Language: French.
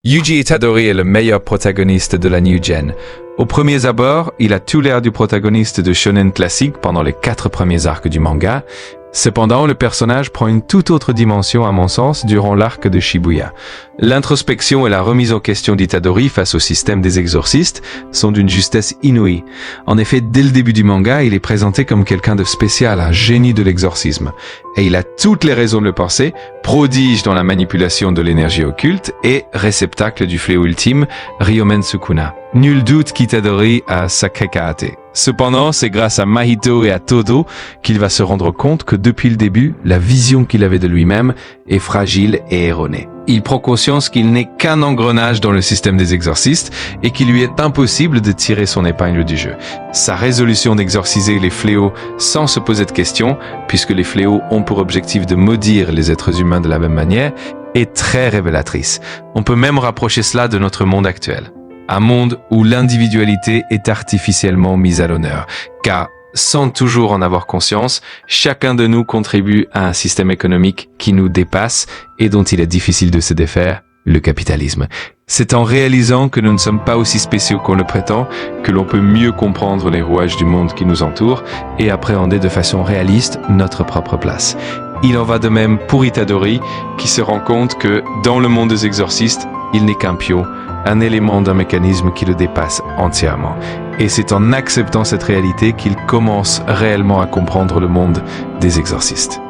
Yuji Itadori est le meilleur protagoniste de la New Gen. Au premier abord, il a tout l'air du protagoniste de shonen classique pendant les 4 premiers arcs du manga. Cependant, le personnage prend une toute autre dimension à mon sens durant l'arc de Shibuya. L'introspection et la remise en question d'Itadori face au système des exorcistes sont d'une justesse inouïe. En effet, dès le début du manga, il est présenté comme quelqu'un de spécial, un génie de l'exorcisme. Et il a toutes les raisons de le penser, prodige dans la manipulation de l'énergie occulte et réceptacle du fléau ultime, Ryomen Sukuna. Nul doute qu'Itadori a Sakekate. Cependant, c'est grâce à Mahito et à Todo qu'il va se rendre compte que depuis le début, la vision qu'il avait de lui-même est fragile et erronée. Il prend conscience qu'il n'est qu'un engrenage dans le système des exorcistes et qu'il lui est impossible de tirer son épingle du jeu. Sa résolution d'exorciser les fléaux sans se poser de questions, puisque les fléaux ont pour objectif de maudire les êtres humains de la même manière, est très révélatrice. On peut même rapprocher cela de notre monde actuel. Un monde où l'individualité est artificiellement mise à l'honneur, car sans toujours en avoir conscience, chacun de nous contribue à un système économique qui nous dépasse et dont il est difficile de se défaire, le capitalisme. C'est en réalisant que nous ne sommes pas aussi spéciaux qu'on le prétend que l'on peut mieux comprendre les rouages du monde qui nous entoure et appréhender de façon réaliste notre propre place. Il en va de même pour Itadori, qui se rend compte que, dans le monde des exorcistes, il n'est qu'un pion, un élément d'un mécanisme qui le dépasse entièrement. Et c'est en acceptant cette réalité qu'il commence réellement à comprendre le monde des exorcistes.